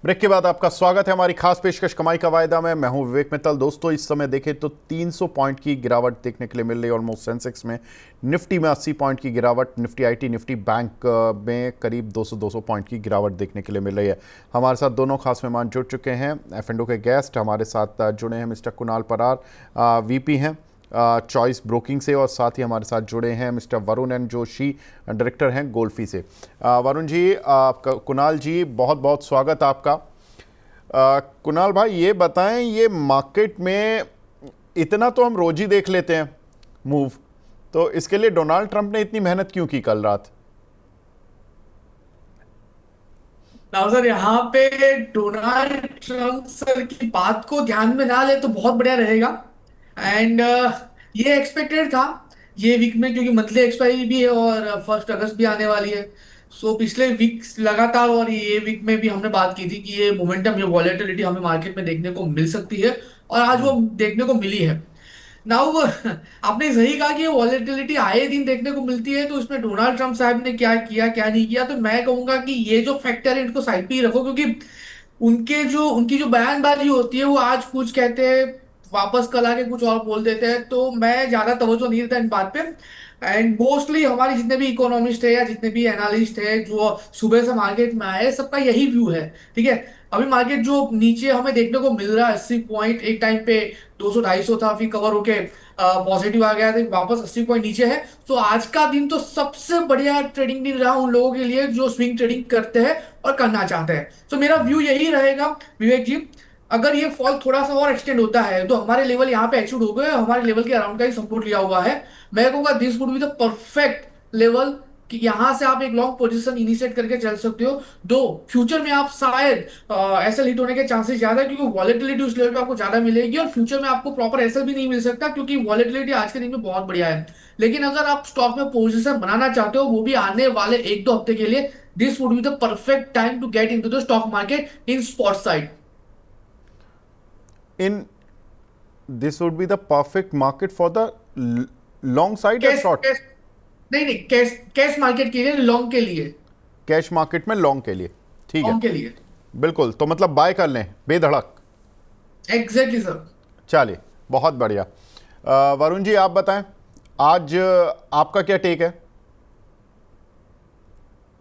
Break के बाद आपका स्वागत है हमारी खास पेशकश कमाई का वायदा में। मैं हूं विवेक मित्तल। दोस्तों, इस समय देखें तो 300 पॉइंट की गिरावट देखने के लिए मिल रही है ऑलमोस्ट सेंसेक्स में। निफ्टी में 80 पॉइंट की गिरावट, निफ्टी आईटी, निफ्टी बैंक में करीब 200 पॉइंट की गिरावट देखने के लिए मिल रही है। हमारे साथ दोनों खास मेहमान जुड़ चुके हैं। F&O के गेस्ट हमारे साथ जुड़े हैं मिस्टर कुणाल परार, वीपी हैं चॉइस ब्रोकिंग से, और साथ ही हमारे साथ जुड़े हैं Mister Varun N Joshi, director हैं गोल्फी से। वरुण जी, कुणाल जी, बहुत बहुत स्वागत आपका। कुणाल भाई, ये बताएं, ये मार्केट में इतना तो हम रोज ही देख लेते हैं मूव, तो इसके लिए डोनाल्ड ट्रंप ने इतनी मेहनत क्यों की कल रात? ना सर, यहाँ पे डोनाल्ड ट्रंप सर की बात को ध्यान में ना ले तो बहुत बढ़िया रहेगा। एंड ये एक्सपेक्टेड था ये वीक में, क्योंकि मंथली एक्सपायरी भी है और 1 अगस्त भी आने वाली है। सो पिछले वीक लगातार और ये वीक में भी हमने बात की थी कि ये मोमेंटम, ये वॉलेटिलिटी हमें मार्केट में देखने को मिल सकती है, और आज वो देखने को मिली है। नाउ आपने सही कहा कि ये वॉलेटिलिटी आए दिन देखने को मिलती है, तो इसमें डोनाल्ड ट्रंप साहब ने क्या किया क्या नहीं किया, तो मैं कहूंगा कि ये जो फैक्टर है इनको साइड पे ही रखो, क्योंकि उनकी जो बयानबाजी होती है वो आज कुछ कहते हैं, वापस कल आके कुछ और बोल देते हैं, तो मैं ज्यादा तवज्जो नहीं देता इन बात पे। एंड मोस्टली हमारे जितने भी इकोनॉमिस्ट है या जितने भी एनालिस्ट है जो सुबह से मार्केट में आए, सबका यही व्यू है। ठीक है, अभी मार्केट जो नीचे हमें देखने को मिल रहा है 80 पॉइंट, एक टाइम पे 200-250 था, फिर कवर होके पॉजिटिव आ गया था, वापस 80 पॉइंट नीचे है। तो आज का दिन तो सबसे बढ़िया ट्रेडिंग दिन रहा उन लोगों के लिए जो स्विंग ट्रेडिंग करते हैं और करना चाहते हैं। तो मेरा व्यू यही रहेगा विवेक जी, अगर ये फॉल थोड़ा सा और एक्सटेंड होता है तो हमारे लेवल यहाँ पे अचीव हो गए, हमारे लेवल के अराउंड का ही सपोर्ट लिया हुआ है। मैं कहूंगा this would be the perfect level कि यहां से आप एक लॉन्ग पोजीशन इनिशिएट करके चल सकते हो। दो फ्यूचर में आप शायद एसएल हिट होने के चांसेस ज्यादा है, क्योंकि वॉलेटिलिटी उस लेवल पे आपको ज्यादा मिलेगी, और फ्यूचर में आपको प्रॉपर एसएल भी नहीं मिल सकता क्योंकि वॉलेटिलिटी आज के दिन में बहुत बढ़िया है। लेकिन अगर आप स्टॉक में पोजीशन बनाना चाहते हो, वो भी आने वाले 1-2 हफ्ते के लिए, this would be the perfect time to get into the stock market in spot side. In this would be the perfect market for the long side या कैश शॉर्ट? कैश नहीं नहीं, कैश कैश मार्केट के लिए, long के लिए। Cash market में long के लिए, ठीक है। लॉन्ग के लिए, बिल्कुल, तो मतलब बाय कर लें बेधड़क। Exactly sir. चलिए, बहुत बढ़िया। वरुण जी, आप बताएं, आज आपका क्या टेक है?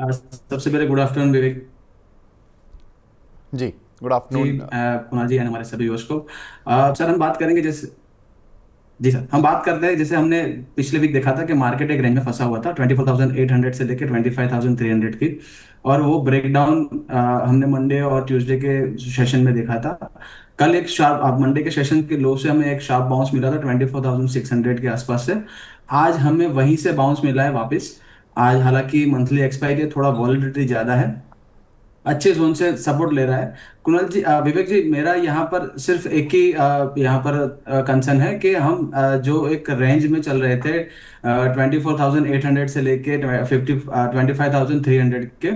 सबसे पहले good afternoon Vivek ji, good ji, afternoon. Kunal ji and हमारे सभी व्यूअर्स को। सर हम बात करेंगे जैसे, जी सर हम बात करते हैं जैसे हमने पिछले वीक देखा था कि मार्केट एक रेंज में फंसा हुआ था 24,800 से लेकर 25,300 की। और वो ब्रेकडाउन हमने मंडे और ट्यूसडे के सेशन में देखा था। कल एक शार्प मंडे के सेशन के लो से हमें एक शार्प बाउंस मिला था 24,600 के आसपास से। आज हमें वहीं से बाउंस मिला है वापस। आज हालांकि मंथली एक्सपायरी है, थोड़ा वॉलेटिलिटी ज्यादा है, अच्छे जोन से सपोर्ट ले रहा है। कुणाल जी, विवेक जी, मेरा यहाँ पर सिर्फ एक ही यहाँ पर कंसर्न है कि हम जो एक रेंज में चल रहे थे 24,800 से लेके 25,300 के,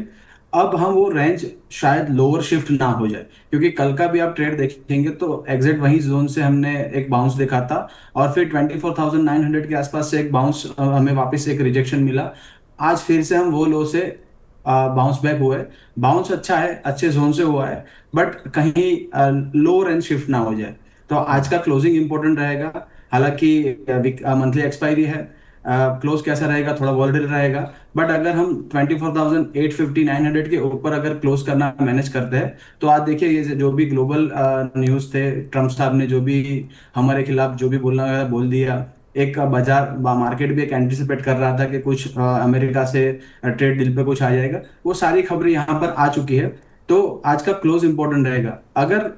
अब हम वो रेंज शायद लोअर शिफ्ट ना हो जाए, क्योंकि कल का भी आप ट्रेड देखेंगे तो एग्जैक्ट वही जोन से हमने एक बाउंस देखा था। और फिर 24,900 के आसपास से एक बाउंस, हमें वापस एक रिजेक्शन मिला। आज फिर से हम वो लो से बाउंस बैक हुए। बाउंस अच्छा है, अच्छे जोन से हुआ है, बट कहीं लो रेंज शिफ्ट ना हो जाए। तो आज का क्लोजिंग इंपॉर्टेंट रहेगा। हालांकि मंथली एक्सपायरी है, क्लोज कैसा रहेगा, थोड़ा वॉलेटिल रहेगा। बट अगर हम 24,850-900 के ऊपर अगर क्लोज करना मैनेज करते हैं, तो आज देखिए ये जो भी ग्लोबल न्यूज़ थे, ट्रम्प साहब ने जो भी हमारे खिलाफ जो भी बोलना है बोल दिया। एक बाजार मार्केट भी एक एंटिसिपेट कर रहा था कि कुछ अमेरिका से ट्रेड डील पे कुछ आ जाएगा, वो सारी खबरें यहाँ पर आ चुकी है। तो आज का क्लोज इंपॉर्टेंट रहेगा। अगर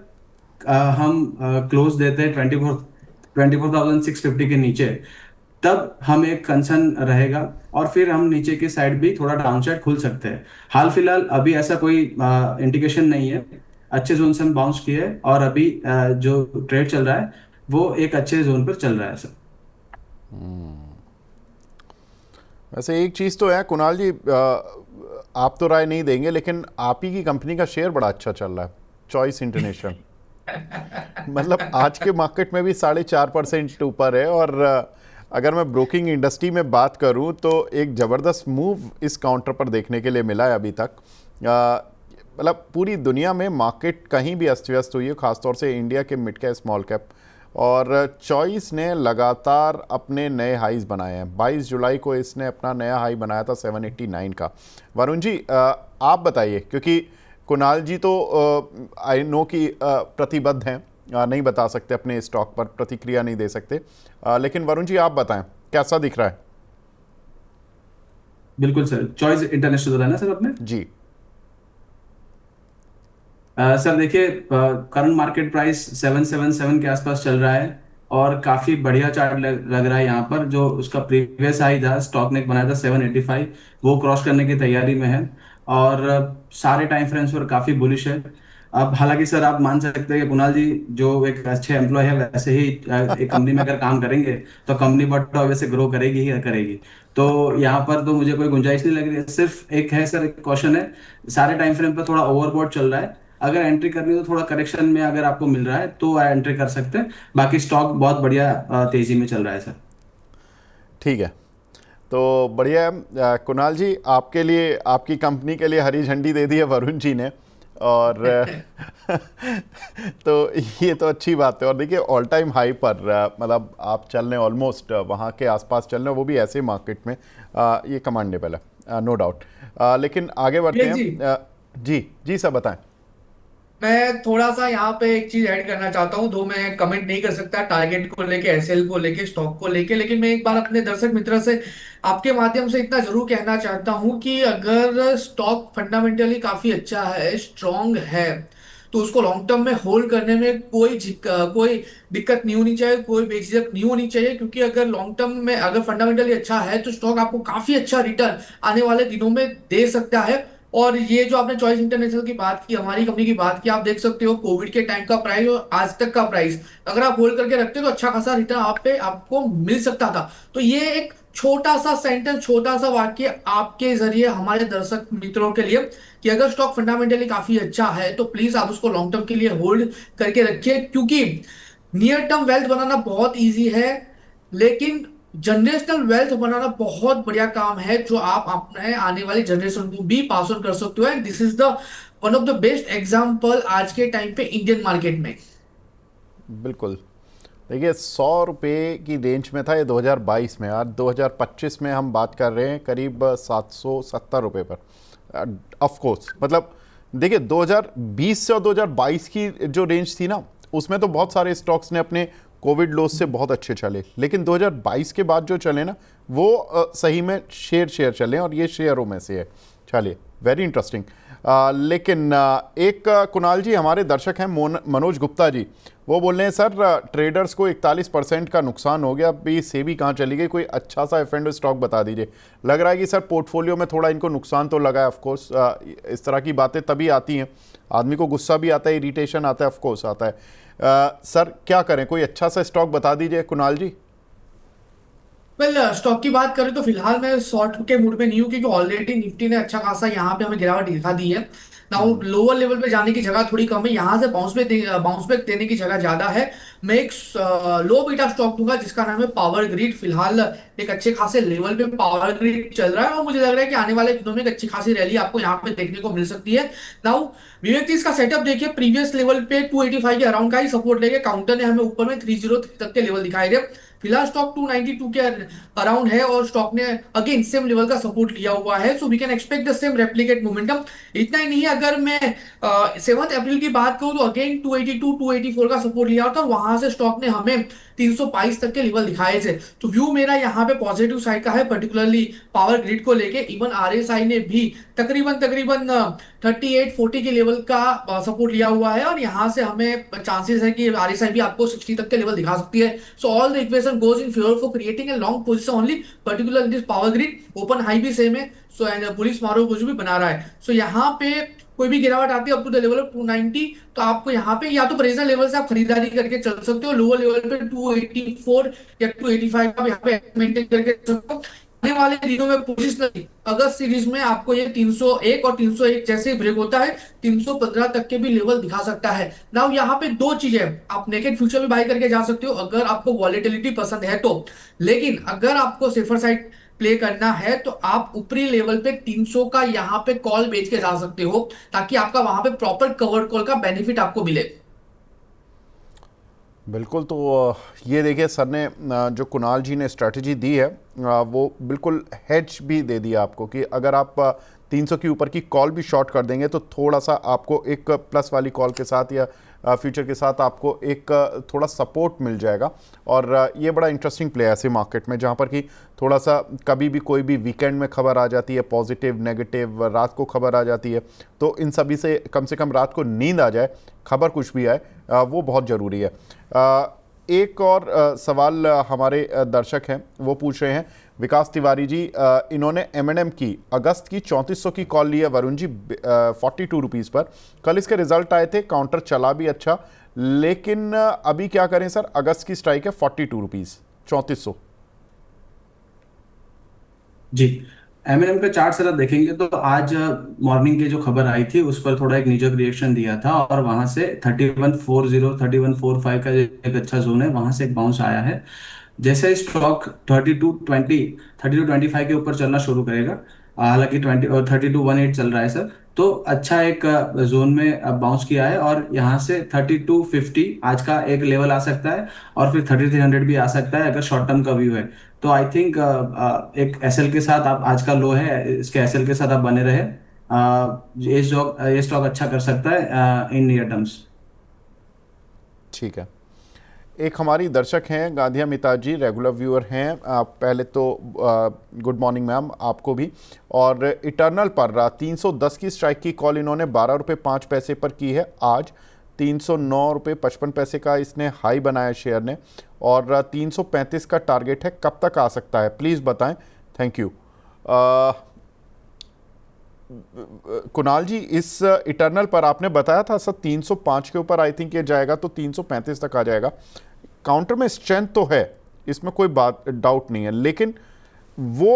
हम क्लोज देते हैं 24,650 के नीचे, तब हम एक कंसर्न रहेगा, और फिर हम नीचे की साइड भी थोड़ा डाउन साइड खुल सकते हैं। हाल फिलहाल अभी ऐसा कोई इंडिकेशन नहीं है। अच्छे जोन से हम बाउंस किए, और अभी जो ट्रेड चल रहा है वो एक अच्छे जोन पर चल रहा है सर। वैसे एक चीज़ तो है कुणाल जी, आप तो राय नहीं देंगे, लेकिन आप ही की कंपनी का शेयर बड़ा अच्छा चल रहा है, चॉइस इंटरनेशनल। मतलब आज के मार्केट में भी 4.5% ऊपर है। और अगर मैं ब्रोकिंग इंडस्ट्री में बात करूं तो एक ज़बरदस्त मूव इस काउंटर पर देखने के लिए मिला है अभी तक। मतलब पूरी दुनिया में मार्केट कहीं भी अस्त व्यस्त हुई है, खासतौर से इंडिया के मिड कैप स्मॉल कैप, और चॉइस ने लगातार अपने नए हाईज बनाए हैं। 22 जुलाई को इसने अपना नया हाई बनाया था 789 का। वरुण जी आप बताइए, क्योंकि कुणाल जी तो आई नो कि प्रतिबद्ध हैं, नहीं बता सकते, अपने स्टॉक पर प्रतिक्रिया नहीं दे सकते, लेकिन वरुण जी आप बताएं कैसा दिख रहा है। बिल्कुल सर, चॉइस इंटरनेशनल बताया ना सर आपने। जी सर देखिए, करंट मार्केट प्राइस 777 के आसपास चल रहा है और काफी बढ़िया चार्ट लग रहा है यहाँ पर। जो उसका प्रीवियस हाई था, स्टॉक ने बनाया था 785, वो क्रॉस करने की तैयारी में है और सारे टाइम फ्रेम्स पर काफी बुलिश है। अब हालांकि सर आप मान सकते हैं कि कुणाल जी जो एक अच्छे एम्प्लॉय है, वैसे ही एक कंपनी में अगर काम करेंगे तो कंपनी बट वैसे ग्रो करेगी ही करेगी। तो यहाँ पर तो मुझे कोई गुंजाइश नहीं लग रही है। सिर्फ एक है सर, एक क्वेश्चन है, सारे टाइम फ्रेम पर थोड़ा ओवरबॉट चल रहा है। अगर एंट्री करनी है तो थोड़ा करेक्शन में अगर आपको मिल रहा है तो एंट्री कर सकते हैं। बाकी स्टॉक बहुत बढ़िया तेजी में चल रहा है सर। ठीक है, तो बढ़िया है। कुणाल जी आपके लिए, आपकी कंपनी के लिए हरी झंडी दे दी है वरुण जी ने, और तो ये तो अच्छी बात है। और देखिए ऑल टाइम हाई पर मतलब आप चल रहे हैं, ऑलमोस्ट वहाँ के आसपास चल रहे हैं, वो भी ऐसे मार्केट में, ये कमांडेबल है, नो डाउट। लेकिन आगे बढ़ते विवेक जी, हैं। जी जी सर बताएं। मैं थोड़ा सा यहाँ पे एक चीज ऐड करना चाहता हूँ, दो मैं कमेंट नहीं कर सकता टारगेट को लेके, एसएल को लेके, स्टॉक को लेके, लेकिन मैं एक बार अपने दर्शक मित्र से आपके माध्यम से इतना जरूर कहना चाहता हूँ कि अगर स्टॉक फंडामेंटली काफी अच्छा है, स्ट्रांग है, तो उसको लॉन्ग टर्म में होल्ड करने में कोई दिक्कत नहीं होनी चाहिए, कोई बेझिझक नहीं होनी चाहिए, क्योंकि अगर लॉन्ग टर्म में अगर फंडामेंटली अच्छा है तो स्टॉक आपको काफी अच्छा रिटर्न आने वाले दिनों में दे सकता है। और ये जो आपने चॉइस इंटरनेशनल की बात की, हमारी कंपनी की बात की, आप देख सकते हो कोविड के टाइम का प्राइस और आज तक का प्राइस अगर आप होल्ड करके रखते हो तो अच्छा खासा रिटर्न आप पे आपको मिल सकता था। तो ये एक छोटा सा सेंटेंस, छोटा सा वाक्य आपके जरिए हमारे दर्शक मित्रों के लिए, कि अगर स्टॉक फंडामेंटली काफी अच्छा है तो प्लीज आप उसको लॉन्ग टर्म के लिए होल्ड करके रखिए, क्योंकि नियर टर्म वेल्थ बनाना बहुत इजी है, लेकिन जनरेशनल वेल्थ बनाना बहुत बढ़िया काम है, जो आप अपने आने वाली जनरेशन को भी पास ऑन कर सकते हो। And this is the one of the best example आज के टाइम पे इंडियन मार्केट में। बिल्कुल, देखिए 100 रुपये की रेंज में था ये 2022 में, आज 2025 में हम बात कर रहे हैं करीब 770 रुपये पर। ऑफ कोर्स मतलब देखिए 2020 से और 2022 की जो रेंज थी ना, उसमें तो बहुत सारे स्टॉक्स ने अपने कोविड लॉस से बहुत अच्छे चले, लेकिन 2022 के बाद जो चले ना वो सही में शेयर चले, और ये शेयरों में से है। चलिए, वेरी इंटरेस्टिंग। लेकिन एक कुणाल जी हमारे दर्शक हैं, मनोज गुप्ता जी, वो बोल रहे हैं सर ट्रेडर्स को 41% का नुकसान हो गया, अभी सेबी कहाँ चली गई, कोई अच्छा सा एफ एंड स्टॉक बता दीजिए। लग रहा है कि सर पोर्टफोलियो में थोड़ा इनको नुकसान तो लगा है। ऑफकोर्स इस तरह की बातें तभी आती हैं, आदमी को गुस्सा भी आता है, इरिटेशन आता है, ऑफकोर्स आता है। सर क्या करें, कोई अच्छा सा स्टॉक बता दीजिए कुणाल जी। वेल, स्टॉक की बात करें तो फिलहाल मैं शॉर्ट के मूड में नहीं हूँ, क्योंकि ऑलरेडी निफ्टी ने अच्छा खासा यहाँ पे हमें गिरावट दिखा दी है। नाउ लोअर लेवल पे जाने की जगह थोड़ी कम है, यहाँ से बाउंस बैक देने की जगह ज्यादा है। मैं एक लो बीटा स्टॉक दूंगा जिसका नाम है पावर ग्रिड। फिलहाल एक अच्छे खासे लेवल पे पावर ग्रिड चल रहा है और मुझे लग रहा है कि आने वाले दिनों में एक अच्छी खासी रैली आपको यहाँ पे देखने को मिल सकती है। नाउ विवेक जी, इसका सेटअप देखिए, प्रीवियस लेवल पे 285 के अराउंड का ही सपोर्ट लेके काउंटर ने हमें ऊपर में 303 तक के लेवल दिखाए थे। फिलहाल स्टॉक 292 के अराउंड है और स्टॉक ने अगेन सेम लेवल का सपोर्ट लिया हुआ है, so we can expect the same replicate momentum. इतना ही नहीं है, अगर मैं 7 अप्रैल की बात करूं तो अगेन 282 284 का सपोर्ट लिया था, वहां से स्टॉक ने हमें 322 तक के लेवल दिखाए थे। तो व्यू मेरा यहाँ पे पॉजिटिव साइड का है, पर्टिकुलरली पावर ग्रिड को लेके। इवन आरएसआई ने भी तकरीबन तकरीबन 3840 के लेवल का सपोर्ट लिया हुआ है, और यहाँ से हमें चांसेस है कि आरएसआई भी आपको 60 तक के लेवल दिखा सकती है। So all the equation goes in favor for creating a long position only, particular in this power grid। Open high भी सेम है, सो एंड पुलिस मारो कुछ भी बना रहा है। सो यहाँ पे कोई भी गिरावट आती है up to the level of 290, तो आपको यहाँ पे या तो प्रेजेंट लेवल से आप खरीदारी करके चल सकते हो, लोअर लेवल पे 284 या 285 का यहाँ पे मेंटेन करके चल सकते हो। आने वाले दिनों में पोजिशनली अगस्त सीरीज में आपको ये 301 और 301 जैसे ब्रेक होता है 315 तक के भी लेवल दिखा सकता है। नाउ यहाँ पे दो चीजें, आप नेकेड फ्यूचर भी बाय करके जा सकते हो अगर आपको वॉलेटिलिटी पसंद है तो, लेकिन अगर आपको सेफर साइड प्ले करना है तो आप ऊपरी लेवल पे 300 का यहाँ पे कॉल बेच के जा सकते हो, ताकि आपका वहां पे प्रॉपर कवर्ड कॉल का बेनिफिट आपको मिले। बिल्कुल। तो ये देखिए सर ने जो कुणाल जी ने स्ट्रैटेजी दी है वो बिल्कुल हेज भी दे दिया आपको कि अगर आप 300 के ऊपर की कॉल भी शॉर्ट कर देंगे तो थोड़ा सा आपको एक प्लस वाली कॉल के साथ या फ्यूचर के साथ आपको एक थोड़ा सपोर्ट मिल जाएगा। और ये बड़ा इंटरेस्टिंग प्ले है ऐसे मार्केट में जहाँ पर कि थोड़ा सा कभी भी कोई भी वीकेंड में खबर आ जाती है, पॉजिटिव नेगेटिव रात को खबर आ जाती है, तो इन सभी से कम रात को नींद आ जाए, खबर कुछ भी आए वो बहुत ज़रूरी है। एक और सवाल हमारे दर्शक हैं वो पूछ रहे हैं, विकास तिवारी जी, इन्होंने M&M की अगस्त की 3400 की कॉल ली है वरुण जी 42 रुपीज़ पर। कल इसके रिजल्ट आए थे, काउंटर चला भी अच्छा, लेकिन अभी क्या करें सर? अगस्त की स्ट्राइक है 42 रुपीज़ 3400। जी, एमएनएम का चार्ट सर आप देखेंगे तो आज मॉर्निंग की जो खबर आई थी उस पर थोड़ा एक नीजक रिएक्शन दिया था और वहां से 3140 3145 का जो एक अच्छा जोन है वहां से एक बाउंस आया है। जैसे स्टॉक 3225 के ऊपर चलना शुरू करेगा, हालांकि 20 और 3218 चल रहा है सर, तो अच्छा एक जोन में बाउंस किया है और यहाँ से 3250 आज का एक लेवल आ सकता है और फिर 3300 भी आ सकता है अगर शॉर्ट टर्म का व्यू है। तो आई थिंक एक एसएल के साथ आप, आज का लो है इसके एसएल के साथ आप बने रहे, ये स्टॉक अच्छा कर सकता है इन नियर टर्म्स। ठीक है। एक हमारी दर्शक हैं गांधिया मिता जी, रेगुलर व्यूअर हैं। पहले तो गुड मॉर्निंग मैम आपको भी। और इटर्नल पर 310 की स्ट्राइक की कॉल इन्होंने 12 रुपये 5 पैसे पर की है। आज 309 रुपये 55 पैसे का इसने हाई बनाया शेयर ने, और 335 का टारगेट है। कब तक आ सकता है प्लीज़ बताएं, थैंक यू। कुणाल जी, इस इटर्नल पर आपने बताया था सर 305 के ऊपर आई थिंक ये जाएगा, तो 335 तक आ जाएगा। काउंटर में स्ट्रेंथ तो है, इसमें कोई बात डाउट नहीं है, लेकिन वो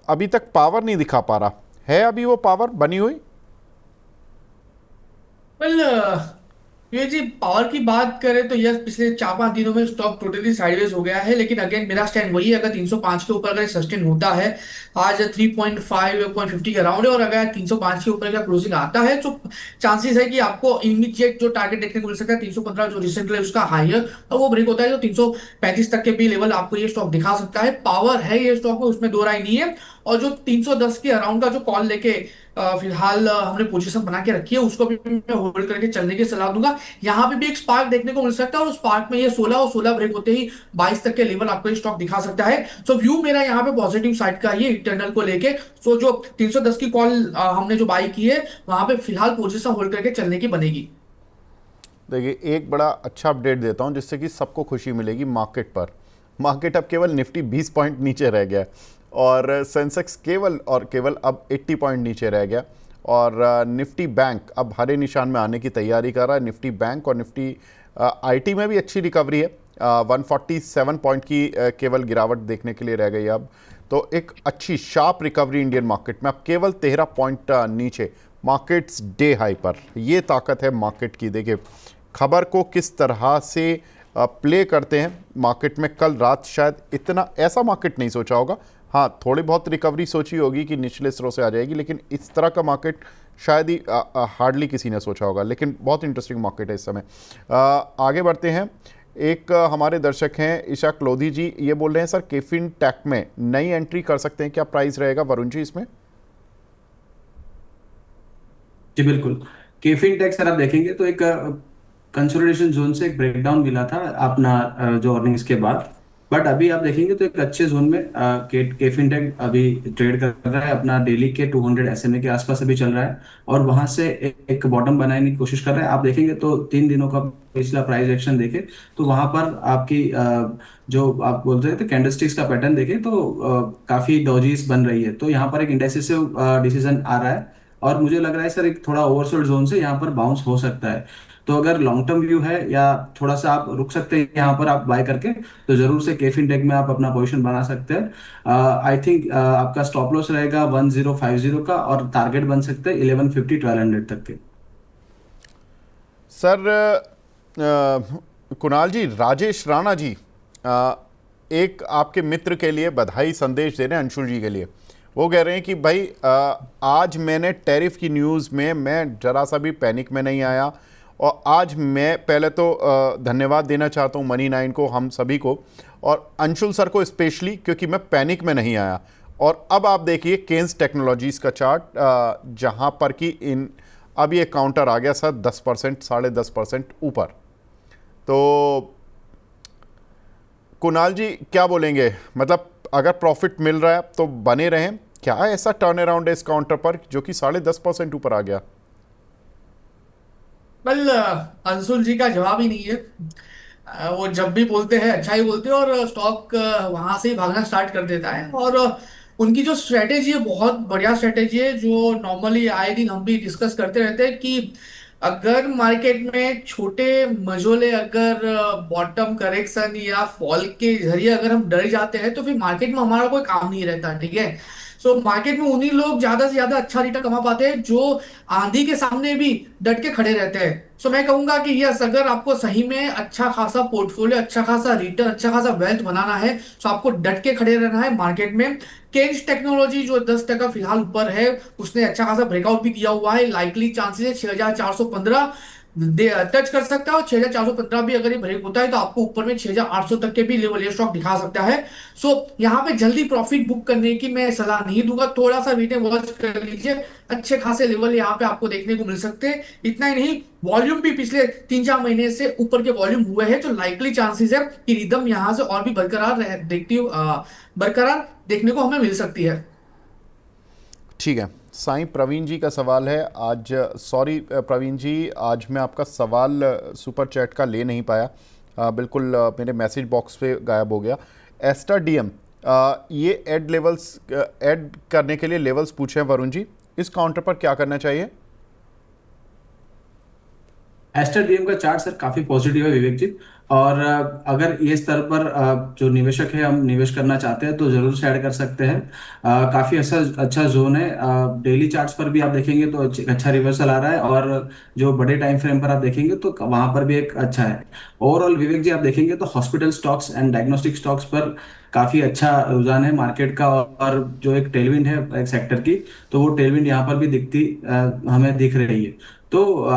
अभी तक पावर नहीं दिखा पा रहा है। अभी वो पावर बनी हुई? वेल, ये जी पावर की बात करें तो यस, पिछले 4-5 दिनों में स्टॉक टोटली साइडवेज हो गया है, लेकिन अगेन मेरा स्टैंड वही है, अगर 305 के ऊपर अगर सस्टेन होता है, आज 3.5 के अराउंड है, और अगर 305 के ऊपर का क्लोजिंग आता है तो चांसेस है कि आपको इमीडिएट जो टारगेट देखने को मिल सकता है 315 जो रिसेंटली उसका हाई है, और वो ब्रेक होता है तो 335 तक के भी लेवल आपको ये स्टॉक दिखा सकता है। पावर है ये स्टॉक में, उसमें दो राय नहीं है। और जो 310 के अराउंड का जो कॉल लेके फिलहाल हमने पोजीशन बना के रखी है, उसको भी मैं होल्ड करके चलने की सलाह दूंगा। यहाँ पे भी एक स्पार्क देखने को मिल सकता है, और स्पार्क में ये 16 और 16 ब्रेक होते ही 22 तक के लेवल आपको ये स्टॉक दिखा सकता है। सो व्यू मेरा यहाँ पे पॉजिटिव साइड का ही इंटरनल को लेके। सो जो 310 की कॉल हमने जो बाई की है, वहां पे फिलहाल पोजीशन होल्ड करके चलने की बनेगी। देखिए, एक बड़ा अच्छा अपडेट देता हूं जिससे कि सबको खुशी मिलेगी मार्केट पर। मार्केट अब केवल निफ्टी 20 पॉइंट नीचे रह गया, और सेंसेक्स केवल और केवल अब 80 पॉइंट नीचे रह गया, और निफ्टी बैंक अब हरे निशान में आने की तैयारी कर रहा है। निफ्टी बैंक और निफ्टी आईटी में भी अच्छी रिकवरी है। 147 पॉइंट की केवल गिरावट देखने के लिए रह गई अब। तो एक अच्छी शार्प रिकवरी इंडियन मार्केट में, अब केवल 13 पॉइंट नीचे, मार्केट्स डे हाई पर। ये ताकत है मार्केट की। देखिए खबर को किस तरह से प्ले करते हैं मार्केट में। कल रात शायद इतना ऐसा मार्केट नहीं सोचा होगा, हाँ थोड़ी बहुत रिकवरी सोची होगी कि निचले स्तरों से आ जाएगी, लेकिन इस तरह का मार्केट शायद ही हार्डली किसी ने सोचा होगा। लेकिन बहुत इंटरेस्टिंग मार्केट है इस समय। आगे बढ़ते हैं। एक हमारे दर्शक हैं इशाक लोधी जी, ये बोल रहे हैं सर केफिन टेक में नई एंट्री कर सकते हैं, क्या प्राइस रहेगा वरुण जी इसमें? जी बिल्कुल, केफिन टेक सर आप देखेंगे तो एक कंसोलिडेशन जोन से एक ब्रेकडाउन मिला था अपना जो अर्निंग्स के बाद, बट अभी आप देखेंगे तो एक अच्छे जोन में केफिन टेक अभी ट्रेड कर रहा है, अपना डेली के 200 एसएमए के आसपास अभी चल रहा है और वहां से एक बॉटम बनाने की कोशिश कर रहा है। आप देखेंगे तो 3 दिनों का पिछला प्राइस एक्शन देखे तो वहां पर आपकी जो आप बोलते थे कैंडलस्टिक्स का पैटर्न देखे तो काफी डॉजीज बन रही है, तो यहाँ पर एक इंडेसिसिव डिसीजन आ रहा है और मुझे लग रहा है सर एक थोड़ा ओवरसोल्ड जोन से यहाँ पर बाउंस हो सकता है। तो अगर लॉन्ग टर्म व्यू है या थोड़ा सा आप रुक सकते हैं यहाँ पर आप बाय करके, तो जरूर से केफिन टेक में आप अपना पोजीशन बना सकते हैं। आई थिंक आपका स्टॉप लॉस रहेगा 1050 का और टारगेट बन सकते हैं 1150 1200 तक के। सर कुणाल जी, राजेश राणा जी एक आपके मित्र के लिए बधाई संदेश दे रहे हैं, अंशुल जी के लिए। वो कह रहे हैं कि भाई आज मैंने टैरिफ की न्यूज़ में मैं जरा सा भी पैनिक में नहीं आया, और आज मैं पहले तो धन्यवाद देना चाहता हूँ मनी 9 को, हम सभी को, और अंशुल सर को स्पेशली, क्योंकि मैं पैनिक में नहीं आया। और अब आप देखिए केन्स टेक्नोलॉजीज़ का चार्ट, जहाँ पर कि अब ये काउंटर आ गया सर 10%, 10.5% ऊपर। तो कुणाल जी क्या बोलेंगे, मतलब अगर प्रॉफिट मिल रहा है तो बने रहें, क्या ऐसा टर्न अराउंड है इस काउंटर पर जो कि 10.5% ऊपर आ गया? वेल, अंशुल जी का जवाब ही नहीं है। वो जब भी बोलते हैं अच्छा ही बोलते हैं, और स्टॉक वहां से ही भागना स्टार्ट कर देता है। और उनकी जो स्ट्रेटेजी है बहुत बढ़िया स्ट्रेटेजी है, जो नॉर्मली आए दिन हम भी डिस्कस करते रहते हैं कि अगर मार्केट में छोटे मझोले अगर बॉटम करेक्शन या फॉल के जरिए अगर हम डर जाते हैं तो फिर मार्केट में हमारा कोई काम नहीं रहता, ठीक है। सो मार्केट में उन्हीं लोग ज्यादा से ज्यादा अच्छा रिटर्न कमा पाते हैं जो आंधी के सामने भी डट के खड़े रहते हैं। सो मैं कहूंगा कि यस, अगर आपको सही में अच्छा खासा पोर्टफोलियो, अच्छा खासा रिटर्न, अच्छा खासा वेल्थ बनाना है, तो आपको डट के खड़े रहना है मार्केट में। केंज टेक्नोलॉजी जो 10% फिलहाल ऊपर है, उसने अच्छा खासा ब्रेकआउट भी दिया हुआ है। लाइकली चांसेस है 6415 टच कर सकता है, और 6415 भी अगर ये ब्रेक होता है तो आपको ऊपर में 6800 तक के भी लेवल ये स्टॉक दिखा सकता है। सो यहाँ पे जल्दी प्रॉफिट बुक करने की मैं सलाह नहीं दूंगा, थोड़ा सा वेट वॉच कर लीजिए। अच्छे खासे लेवल यहाँ पे आपको देखने को मिल सकते हैं। इतना ही नहीं, वॉल्यूम भी पिछले 3-4 महीने से ऊपर के वॉल्यूम हुए हैं, तो लाइकली चांसेस है कि रिदम यहाँ से और भी बरकरार बरकरार देखने को हमें मिल सकती है। ठीक है, साईं प्रवीण जी का सवाल है आज। सॉरी प्रवीण जी, आज मैं आपका सवाल सुपर चैट का ले नहीं पाया, बिल्कुल मेरे मैसेज बॉक्स पे गायब हो गया। एस्टा डीएम, ये ऐड लेवल्स ऐड करने के लिए लेवल्स पूछे हैं वरुण जी, इस काउंटर पर क्या करना चाहिए? एस्टर डीएम का चार्ट सर काफी पॉजिटिव है विवेक जी। और अगर ये स्तर पर जो निवेशक है हम निवेश करना चाहते हैं तो जरूर से ऐड कर सकते हैं। काफी अच्छा अच्छा जोन है। डेली चार्ट्स पर भी आप देखेंगे तो अच्छा रिवर्सल आ रहा है, और जो बड़े टाइम फ्रेम पर आप देखेंगे तो वहां पर भी एक अच्छा है। ओवरऑल विवेक जी आप देखेंगे तो hospital stocks and diagnostic stocks पर काफी अच्छा रुझान है मार्केट का, और जो एक टेलविंड है एक सेक्टर की, तो वो टेलविंड यहाँ पर भी हमें दिख रही है। तो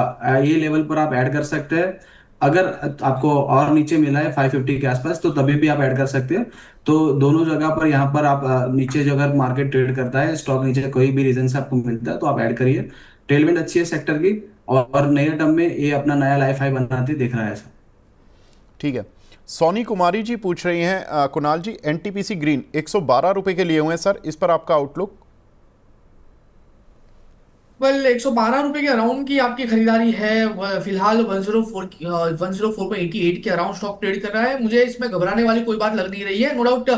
ये लेवल पर आप ऐड कर सकते हैं। अगर आपको और नीचे मिला है 550 के आसपास तो तभी भी आप ऐड कर सकते हैं। तो दोनों जगह पर यहाँ पर आप नीचे जो अगर मार्केट ट्रेड करता है स्टॉक नीचे कोई भी रीजन से आपको मिलता है तो आप ऐड करिए। टेलविंड अच्छी है सेक्टर की, और नए टर्म में ये अपना नया लाइफ हाई बनाते दिख रहा है सर। ठीक है, सोनी कुमारी जी पूछ रही हैं, कुणाल जी एनटीपीसी ग्रीन 112 रुपए के लिए हुए हैं सर, इस पर आपका आउटलुक? वेल, 112 रुपए के अराउंड की आपकी खरीदारी है। फिलहाल 104.88 के अराउंड स्टॉक ट्रेड कर रहा है। मुझे इसमें घबराने वाली कोई बात लग नहीं रही है। नो डाउट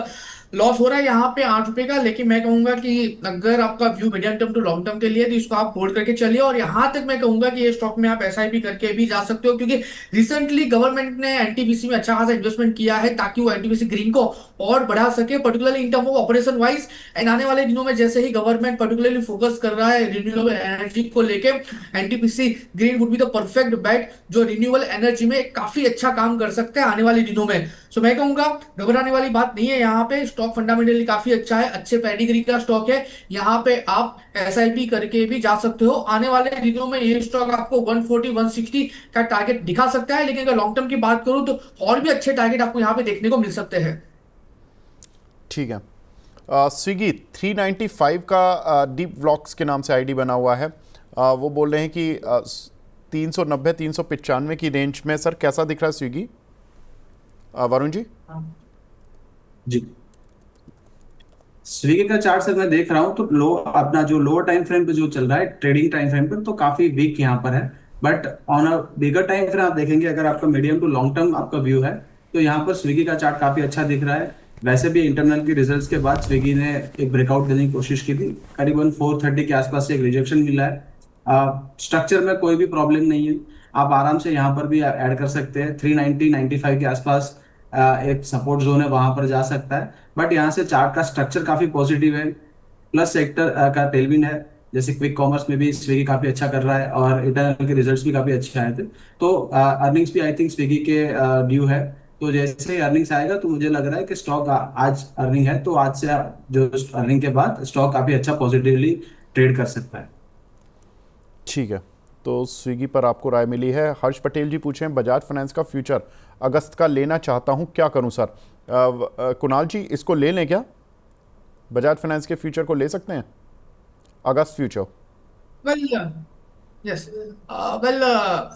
लॉस हो रहा है यहाँ पे 8 रुपए का, लेकिन मैं कहूंगा कि अगर आपका view medium term to long term के लिए तो इसको आप होल्ड करके चलिए। और यहाँ तक मैं कहूंगा कि ये स्टॉक में आप एसआईपी करके भी जा सकते हो, क्योंकि रिसेंटली गवर्नमेंट ने एनटीपीसी में अच्छा खासा इन्वेस्टमेंट किया है ताकि वो एनटीपीसी ग्रीन को और बढ़ा सके, particularly in term of operation wise. And आने वाले दिनों में जैसे ही गवर्नमेंट पर्टिकुलरली फोकस कर रहा है रिन्यूएबल एनर्जी को लेके, NTPC green would be the perfect bat, जो रिन्यूएबल एनर्जी में काफी अच्छा काम कर सकते हैं आने वाले दिनों में। सो मैं कहूंगा घबराने वाली बात नहीं है। यहाँ पे स्टॉक फंडामेंटली काफी अच्छा है, अच्छे पेडिग्री का स्टॉक है। यहाँ पे आप एसआईपी करके भी जा सकते हो। आने वाले दिनों में ये स्टॉक आपको 140 160 का टारगेट दिखा सकता है, लेकिन अगर लॉन्ग टर्म की बात करूं तो और भी अच्छे टारगेट आपको यहाँ पे देखने को मिल सकते हैं। ठीक है, स्विगी 395 का डीप व्लॉग्स के नाम से आईडी बना हुआ है। वो बोल रहे हैं कि 390 395 की रेंज में सर कैसा दिख रहा है स्विगी? वरुण जी। जी, स्विगी का चार्ट सर मैं देख रहा हूँ तो लो अपना जो लोअर टाइम फ्रेम पे जो चल रहा है ट्रेडिंग टाइम फ्रेम पे तो काफी वीक यहाँ पर है। But on a bigger time frame आप देखेंगे, अगर आपका मीडियम टू लॉन्ग टर्म आपका व्यू है तो यहाँ पर स्विगी का चार्ट काफी अच्छा दिख रहा है। वैसे भी इंटरनल की रिजल्ट्स के बाद स्विगी ने एक ब्रेकआउट देने की कोशिश की थी, करीबन 430 के आसपास से एक रिजेक्शन मिला है। स्ट्रक्चर में कोई भी प्रॉब्लम नहीं है, आप आराम से यहाँ पर भी ऐड कर सकते हैं। 390 95 के आसपास एक सपोर्ट जोन है, वहां पर जा सकता है। बट यहाँ से चार्ट का स्ट्रक्चर काफी पॉजिटिव है, प्लस सेक्टर का टेलविंड है। जैसे क्विक कॉमर्स में भी स्विगी काफी अच्छा कर रहा है और इंटरनल के रिजल्ट्स भी काफी अच्छे आए थे। तो अर्निंग्स भी आई थिंक स्विगी के ड्यू है, तो जैसे ही अर्निंग्स आएगा तो मुझे लग रहा है कि स्टॉक आज अर्निंग है तो आज से जो अर्निंग के बाद स्टॉक काफी अच्छा पॉजिटिवली ट्रेड कर सकता है। ठीक है, तो स्विगी पर आपको राय मिली है। हर्ष पटेल जी पूछें, बजाज फाइनेंस का फ्यूचर अगस्त का लेना चाहता हूं, क्या करूं सर? कुणाल जी, इसको ले लें क्या? बजाज फाइनेंस के फ्यूचर को ले सकते हैं, अगस्त future? Well, yes, well,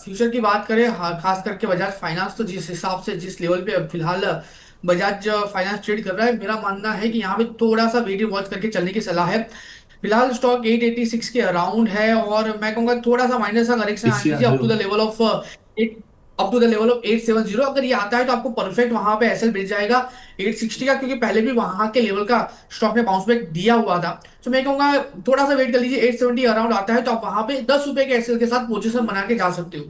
future की बात करें, हाँ, खास करके बजाज फाइनेंस, तो जिस हिसाब से जिस लेवल पे अब फिलहाल बजाज फाइनेंस ट्रेड कर रहा है, मेरा मानना है कि यहाँ पे थोड़ा सा वेट वॉच करके चलने की सलाह है। फिलहाल स्टॉक 886 के अराउंड है, और मैं कहूंगा थोड़ा सा माइनर सा करेक्शन आने पीसीआर दीजिए up hello. To the level of 8, up to the level of 870। अगर ये आता है तो आपको परफेक्ट वहां पे एसएल मिल जाएगा 860 का, क्योंकि पहले भी वहां के लेवल का स्टॉक ने बाउंस बैक दिया हुआ था। तो मैं कहूंगा थोड़ा सा वेट कर लीजिए, 870 अराउंड आता है तो आप वहां पे 10 रुपए के एसएल के साथ पोजीशन बना के जा सकते हो।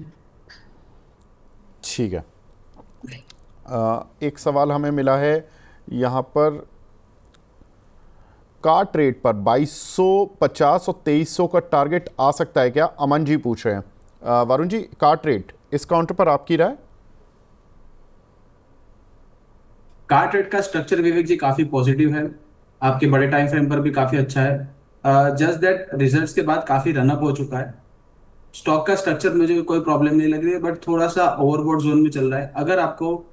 ठीक है। एक सवाल हमें मिला है यहाँ पर, कार ट्रेड पर 2250 और 2300 का टारगेट आ सकता है क्या? अमन जी पूछ रहे हैं। वरुण जी, कार ट्रेड इस काउंटर पर आपकी राय? कार ट्रेड का स्ट्रक्चर विवेक जी काफी पॉजिटिव है, आपके बड़े टाइम फ्रेम पर भी काफी अच्छा है। जस्ट दैट रिजल्ट्स के बाद काफी रनअप हो चुका है। स्टॉक का स्ट्रक्चर मुझे कोई प्रॉब्लम नहीं लग रही है, बट थोड़ा सा ओवरबॉट जोन में चल रहा है। अगर आपको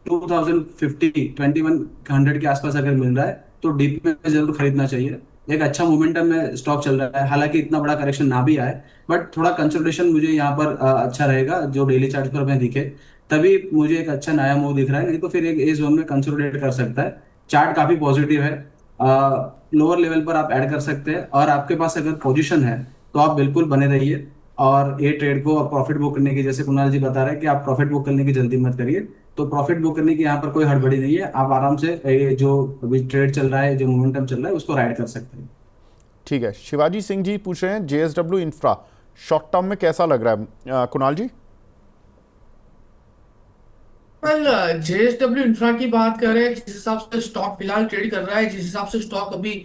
2100 के आसपास अगर मिल रहा है तो डीप में जरूर खरीदना चाहिए। एक अच्छा मोमेंटम में स्टॉक चल रहा है, हालांकि इतना बड़ा करेक्शन ना भी आए, बट थोड़ा कंसोलिडेशन मुझे यहाँ पर अच्छा रहेगा जो डेली चार्ट पर मैं दिखे, तभी मुझे एक अच्छा नया मूव दिख रहा है। नहीं तो फिर एक ए जोन में कंसोलिडेट कर सकता है। चार्ट काफी पॉजिटिव है, लोअर लेवल पर आप ऐड कर सकते हैं, और आपके पास अगर पोजिशन है तो आप बिल्कुल बने रहिए। और ये ट्रेड को प्रॉफिट बुक करने की, जैसे कुणाल जी बता रहे हैं कि आप प्रॉफिट बुक करने की जल्दी मत करिए, तो प्रॉफिट बुक करने की यहाँ पर कोई हड़बड़ी नहीं है। आप आराम से ये जो अभी ट्रेड चल रहा है, जो मोमेंटम चल रहा है, उसको राइड कर सकते हैं। ठीक है। शिवाजी सिंह जी पूछ रहे हैं, जेएसडब्ल्यू इंफ्रा शॉर्ट टर्म में कैसा लग रहा है? कुणाल जी? वेल, जेएसडब्ल्यू इंफ्रा की बात करें, जिस हिसाब से स्टॉक फिलहाल ट्रेड कर रहा है, जिस हिसाब से स्टॉक अभी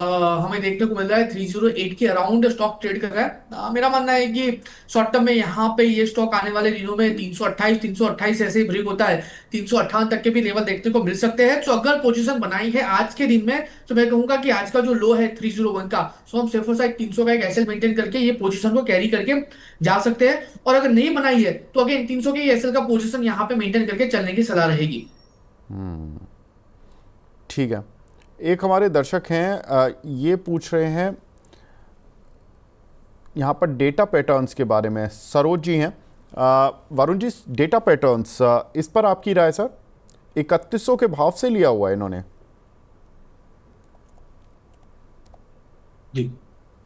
हमें देखने को मिल रहा है 308 के अराउंड स्टॉक ट्रेड कर रहा है। मेरा मानना है कि शॉर्ट टर्म में यहाँ पे ये स्टॉक आने वाले दिनों में 328 ऐसे ही ब्रेक होता है, 358 तक के भी लेवल देखने को मिल सकते हैं। तो अगर पोजीशन बनाई है आज के दिन में, तो मैं कहूंगा कि आज का जो लो है 301 का, सो हम सेफर साइड 300 का एक एसएल मेंटेन करके ये पोजीशन को कैरी करके जा सकते हैं। और अगर नहीं बनाई है तो अगेन 300 के एसएल का पोजीशन यहाँ पे मेंटेन करके चलने की सलाह रहेगी। ठीक है। एक हमारे दर्शक हैं, ये पूछ रहे हैं यहाँ पर डेटा पैटर्न्स के बारे में, सरोज जी हैं। वरुण जी, डेटा पैटर्न्स, इस पर आपकी राय सर? 3100 के भाव से लिया हुआ है इन्होंने। जी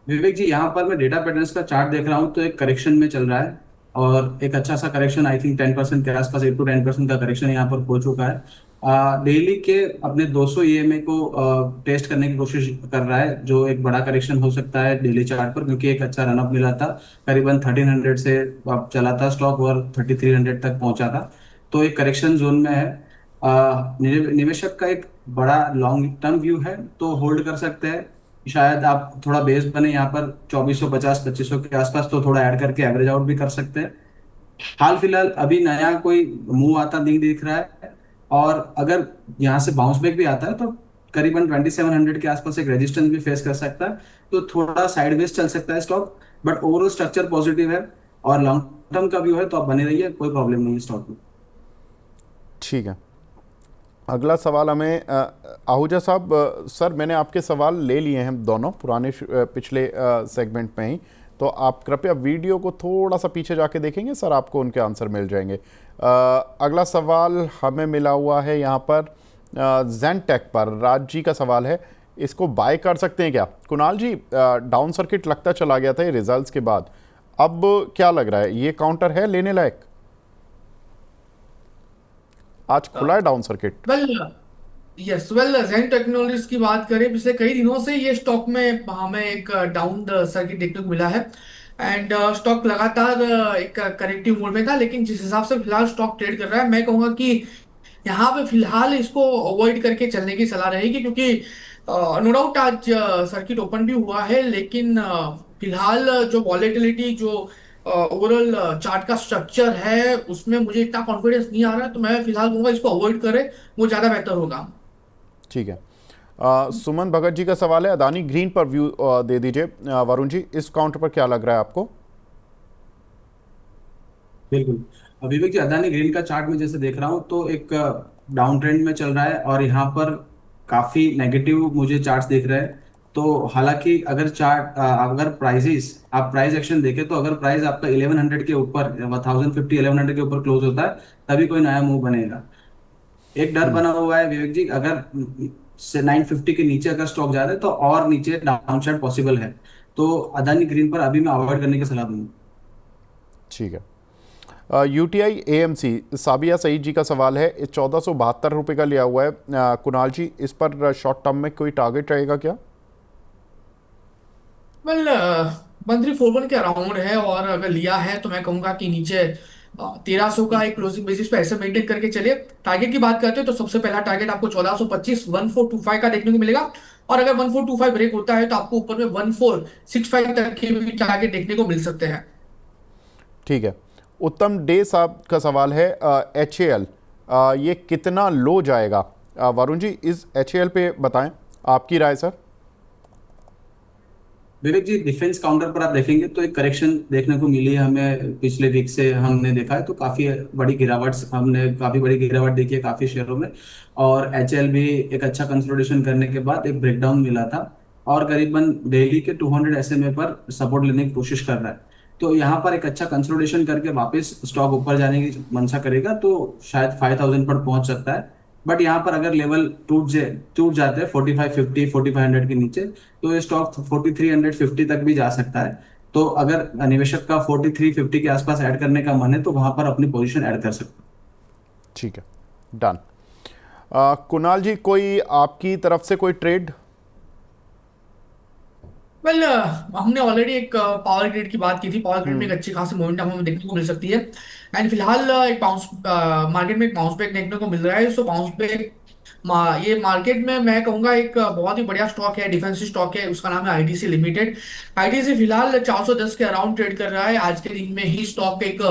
विवेक जी, यहाँ पर मैं डेटा पैटर्न्स का चार्ट देख रहा हूँ तो एक करेक्शन में चल रहा है, और एक अच्छा सा करेक्शन, आई थिंक 10% के आसपास, 8 to 10% का करेक्शन यहाँ पर हो चुका है। डेली के अपने 200 ईएमए को टेस्ट करने की कोशिश कर रहा है, जो एक बड़ा करेक्शन हो सकता है डेली चार्ट पर, क्योंकि एक अच्छा रनअप मिला था। करीबन 1300 से अब चला था स्टॉक और 3300 तक पहुंचा था, तो एक करेक्शन जोन में है। निवेशक का एक बड़ा लॉन्ग टर्म व्यू है तो होल्ड कर सकते हैं। शायद आप थोड़ा बेस बने यहाँ पर 2450 2500 के आसपास, तो थोड़ा ऐड करके एवरेज आउट भी कर सकते हैं। हाल फिलहाल अभी नया कोई मूव आता नहीं दिख रहा है, और अगर यहाँ से बाउंस बैक भी आता है तो करीबन 2700 के आसपास एक रेजिस्टेंस भी फेस कर सकता है, तो थोड़ा साइडवेज चल सकता है stock. But overall structure positive है, और लॉन्ग टर्म का व्यू है, तो आप बने रहिए, कोई प्रॉब्लम नहीं है स्टॉक में। ठीक है। अगला सवाल हमें, आहूजा साहब, सर मैंने आपके सवाल ले लिए हैं दोनों पुराने पिछले सेगमेंट में ही, तो आप कृपया वीडियो को थोड़ा सा पीछे जाके देखेंगे सर, आपको उनके आंसर मिल जाएंगे। अगला सवाल हमें मिला हुआ है यहाँ पर ज़ेनटेक पर, राज जी का सवाल है, इसको बाय कर सकते हैं क्या? कुणाल जी, डाउन सर्किट लगता चला गया था ये रिजल्ट्स के बाद, अब क्या लग रहा है, ये काउंटर है लेने लायक? आज खुला है down circuit. Well, yes, well, Zen technologies की बात करें, पिछले कई दिनों से ये स्टॉक में हमें एक डाउन सर्किट देखने को मिला है। एंड स्टॉक लगातार एक करेक्टिव मोड में था, लेकिन जिस हिसाब से फिलहाल स्टॉक ट्रेड कर रहा है, मैं कहूंगा कि यहाँ पे फिलहाल इसको अवॉइड करके चलने की सलाह रहेगी, क्योंकि नो डाउट आज सर्किट ओपन भी हुआ है, लेकिन फिलहाल जो वॉलेटिलिटी, जो ओवरऑल चार्ट का स्ट्रक्चर है उसमें मुझे इतना कॉन्फिडेंस नहीं आ रहा है, तो मैं फिलहाल कहूंगा इसको अवॉइड करें, वो ज्यादा बेहतर होगा। ठीक है। सुमन भगत जी का सवाल है, अदानी ग्रीन पर व्यू दे दीजिए। वरुण जी, इस काउंटर पर क्या लग रहा है आपको? बिल्कुल विवेक जी, अदानी ग्रीन का चार्ट में जैसे देख रहा हूँ तो एक डाउन ट्रेंड में चल रहा है और यहाँ पर काफी नेगेटिव मुझे चार्ट्स दिख रहे हैं। तो हालांकि अगर अगर प्राइजेस आप प्राइस एक्शन देखें तो अगर प्राइस आपका 1100 के ऊपर 1050 1100 के ऊपर क्लोज होता है तभी कोई नया मूव बनेगा। एक डर बना हुआ है विवेक जी, अगर से 950 के नीचे अगर स्टॉक जा रहा है तो और नीचे डाउन साइड पॉसिबल है। तो अदानी ग्रीन पर अभी मैं अवॉइड करने की सलाह दूंगा। ठीक है। यूटीआई एएमसी, साबिया सईद जी का सवाल है, 1472 रुपये का लिया हुआ है। कुणाल जी, इस पर शॉर्ट टर्म में कोई टारगेट रहेगा क्या? वेल 1341 के अराउंड है, और अगर लिया है तो मैं कहूंगा कि नीचे 1300 का एक क्लोजिंग बेसिस पे ऐसे मेंटेन करके चलिए। टारगेट की बात करते हैं तो सबसे पहला टारगेट आपको 1425 1425 का देखने को मिलेगा, और अगर 1425 ब्रेक होता है तो आपको ऊपर में 1465 तक के भी टारगेट देखने को मिल सकते हैं। ठीक है। उत्तम डे साहब का सवाल है, एच ए एल, ये कितना लो जाएगा? वरुण जी, इस एच ए एल पे बताएं आपकी राय सर। विवेक जी, डिफेंस काउंटर पर आप देखेंगे तो एक करेक्शन देखने को मिली है हमें, पिछले वीक से हमने देखा है तो काफी बड़ी गिरावट देखी है काफी शेयरों में। और एचएल भी एक अच्छा कंसोलिडेशन करने के बाद एक ब्रेकडाउन मिला था और करीबन डेली के 200 एसएमए पर सपोर्ट लेने की कोशिश कर रहा है। तो यहाँ पर एक अच्छा कंसोलिडेशन करके वापस स्टॉक ऊपर जाने की मंशा करेगा तो शायद 5000 पर पहुंच सकता है। बट यहाँ पर अगर लेवल टूट जाते हैं 4550 4500 के नीचे तो ये स्टॉक 4350 तक भी जा सकता है। तो अगर निवेशक का 4350 के आसपास ऐड करने का मन है तो वहां पर अपनी पोजीशन ऐड कर सकते हैं। ठीक है, डन। कुणाल जी, कोई आपकी तरफ से कोई ट्रेड? वेल हमने ऑलरेडी एक पावर ग्रिड की बात की थी। पावर ग्रिड में एक अच्छी खासी मोमेंटम हमें देखने को मिल सकती है, एंड फिलहाल एक बाउंस मार्केट में एक बाउंस बैक देखने को मिल रहा है। सो बाउंस बैक ये मार्केट में मैं कहूंगा एक बहुत ही बढ़िया स्टॉक है, डिफेंसिव स्टॉक है, उसका नाम है आईटीसी लिमिटेड। आईटीसी फिलहाल 410 के अराउंड ट्रेड कर रहा है। आज के दिन में ही स्टॉक एक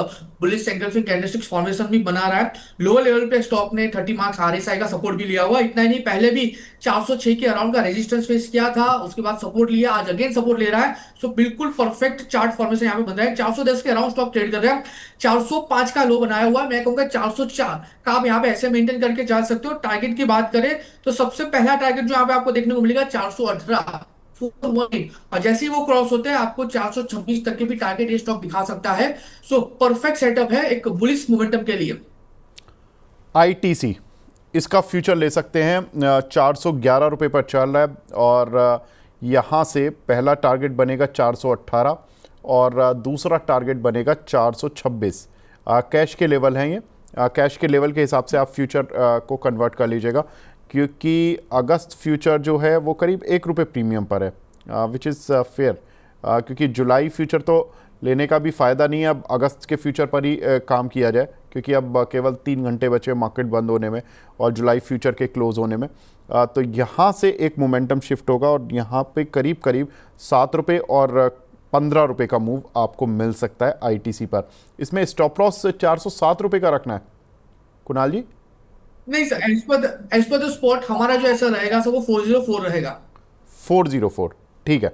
बुलिश एंगल्फिंग कैंडलस्टिक्स फॉर्मेशन भी बना रहा है। लोअर लेवल पे स्टॉक ने 30 मार्क्स आरएसआई का सपोर्ट भी लिया हुआ। इतना ही नहीं, पहले भी 406 के अराउंड का रेजिस्टेंस फेस किया था, उसके बाद सपोर्ट लिया, आज अगेन सपोर्ट ले रहा है। सो बिल्कुल परफेक्ट चार्ट फॉर्मेशन यहाँ पे बन रहा है। 410 के अराउंड स्टॉक ट्रेड कर रहा है। 405 का लो बनाया हुआ है, मैं कहूंगा 404 का आप यहाँ पे ऐसे मेंटेन करके जा सकते हो। टारगेट की बात करें तो सबसे पहला टारगेट जो यहाँ पे आपको देखने को मिलेगा 418 और जैसे ही वो क्रॉस होते हैं आपको 426 तक के भी टारगेट ये स्टॉक दिखा सकता है। सो परफेक्ट सेटअप है एक बुलिश मोमेंटम के लिए। आईटीसी, इसका फ्यूचर ले सकते हैं, 411 रुपये पर चल रहा है और यहाँ से पहला टारगेट बनेगा 418 और दूसरा टारगेट बनेगा 426। कैश के लेवल हैं ये, कैश के लेवल के हिसाब से आप फ्यूचर को कन्वर्ट कर लीजिएगा, क्योंकि अगस्त फ्यूचर जो है वो करीब 1 रुपये प्रीमियम पर है, विच इज़ फेयर, क्योंकि जुलाई फ्यूचर तो लेने का भी फ़ायदा नहीं है। अब अगस्त के फ्यूचर पर ही काम किया जाए, क्योंकि अब केवल 3 घंटे बचे मार्केट बंद होने में और जुलाई फ्यूचर के क्लोज होने में। तो यहाँ से एक मोमेंटम शिफ्ट होगा और यहाँ पे करीब करीब 7 रुपये और 15 रुपये का मूव आपको मिल सकता है आईटीसी पर। इसमें स्टॉप लॉस 407 रुपये का रखना है कुणाल जी? नहीं sir, as per the spot हमारा जो ऐसा रहेगा सर वो 404 रहेगा। 404, ठीक है।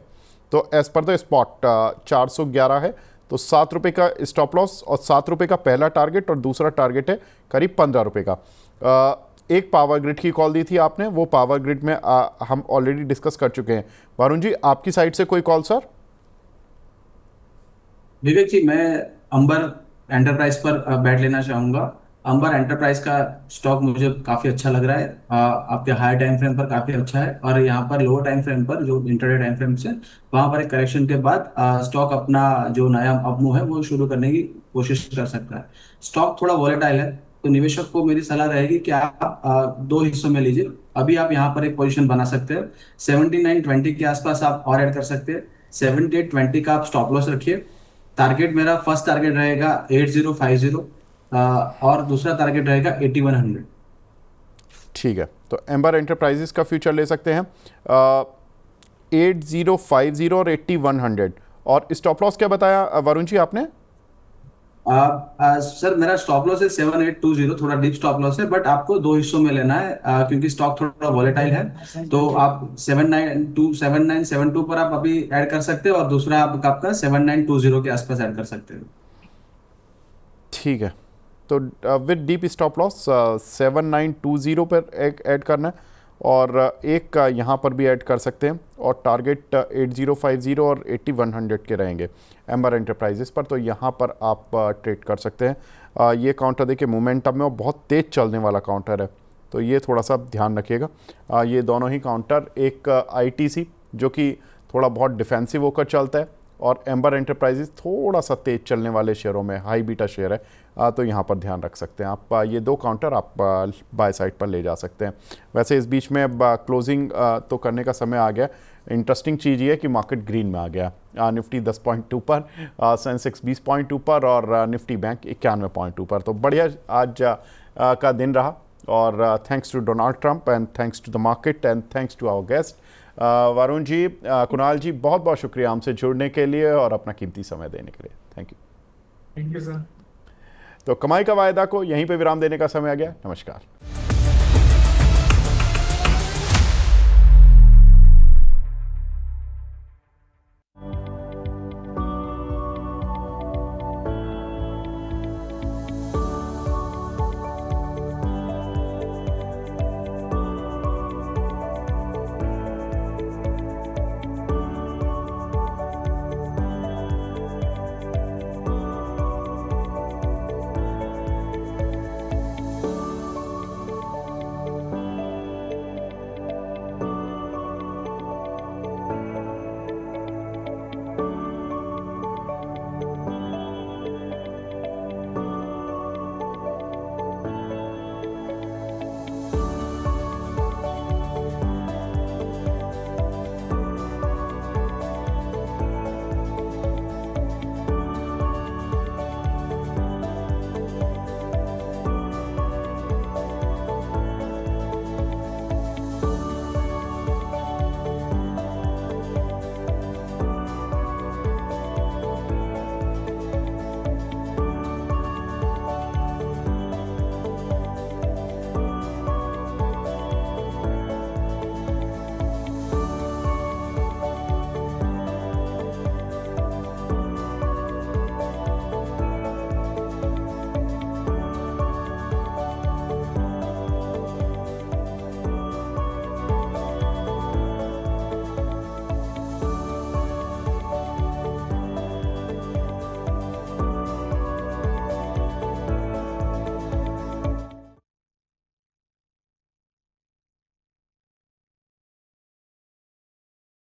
तो एज पर द स्पॉट 411 है, तो 7 रुपये का स्टॉप लॉस और 7 रुपये का पहला टारगेट और दूसरा टारगेट है करीब 15 रुपये का। एक पावर ग्रिड की कॉल दी थी आपने, वो पावर ग्रिड में हम ऑलरेडी डिस्कस कर चुके हैं। वरुण जी, आपकी साइड से कोई कॉल सर? विवेक जी, मैं अंबर एंटरप्राइज पर बैट लेना चाहूंगा। अंबर एंटरप्राइज का स्टॉक मुझे काफी अच्छा लग रहा है, आपके हायर टाइम फ्रेम पर काफी अच्छा है और यहाँ पर लोअर टाइम फ्रेम पर जो इंटरडे टाइम फ्रेम से वहां पर एक करेक्शन के बाद स्टॉक अपना जो नया अपमूव है वो शुरू करने की कोशिश कर सकता है। स्टॉक थोड़ा वॉलेटाइल है तो निवेशक को मेरी सलाह रहेगी कि आप दो हिस्सों में लीजिए। अभी आप यहाँ पर एक पोजीशन बना सकते हैं, 7920 के आसपास आप और ऐड कर सकते हैं। 7820 का आप स्टॉप लॉस रखिए। टारगेट मेरा फर्स्ट टारगेट रहेगा 8050 और दूसरा टारगेट रहेगा 8100। ठीक है, तो एम्बर एंटरप्राइजेस का फ्यूचर ले सकते हैं 8050 और 8100। और स्टॉप लॉस क्या बताया वरुण जी आपने? सर मेरा स्टॉप लॉस है 7820, थोड़ा डीप स्टॉप लॉस है, बट आपको दो हिस्सों में लेना है क्योंकि स्टॉक थोड़ा वॉलेटाइल है। तो आप 7972 पर आप अभी ऐड कर सकते हो, और दूसरा आपका 7920 के आसपास ऐड कर सकते हो। ठीक है, तो विद डीप स्टॉप लॉस 7920 पर एक ऐड करना है, और एक यहाँ पर भी ऐड कर सकते हैं, और टारगेट 8050 और 8100 के रहेंगे एम्बर एंटरप्राइजेस पर। तो यहाँ पर आप ट्रेड कर सकते हैं। ये काउंटर देखिए मोमेंटम में और बहुत तेज़ चलने वाला काउंटर है, तो ये थोड़ा सा ध्यान रखिएगा। ये दोनों ही काउंटर, एक ITC जो कि थोड़ा बहुत डिफेंसिव होकर चलता है, और एम्बर एंटरप्राइजेस थोड़ा सा तेज चलने वाले शेयरों में हाई बीटा शेयर है, तो यहाँ पर ध्यान रख सकते हैं आप। ये दो काउंटर आप बाय साइड पर ले जा सकते हैं। वैसे इस बीच में अब क्लोजिंग तो करने का समय आ गया। इंटरेस्टिंग चीज़ ये है कि मार्केट ग्रीन में आ गया। निफ्टी 10 पॉइंट ऊपर, सेंसेक्स 20 पॉइंट ऊपर, और निफ्टी बैंक 91 पॉइंट ऊपर। तो बढ़िया आज का दिन रहा, और thanks to Donald Trump, and thanks to the market, and thanks to our guest Varun ji, Kunal ji, बहुत बहुत शुक्रिया हमसे जुड़ने के लिए और अपना कीमती समय देने के लिए। Thank you. Thank you sir. तो कमाई का वायदा को यहीं पे विराम देने का समय आ गया। नमस्कार।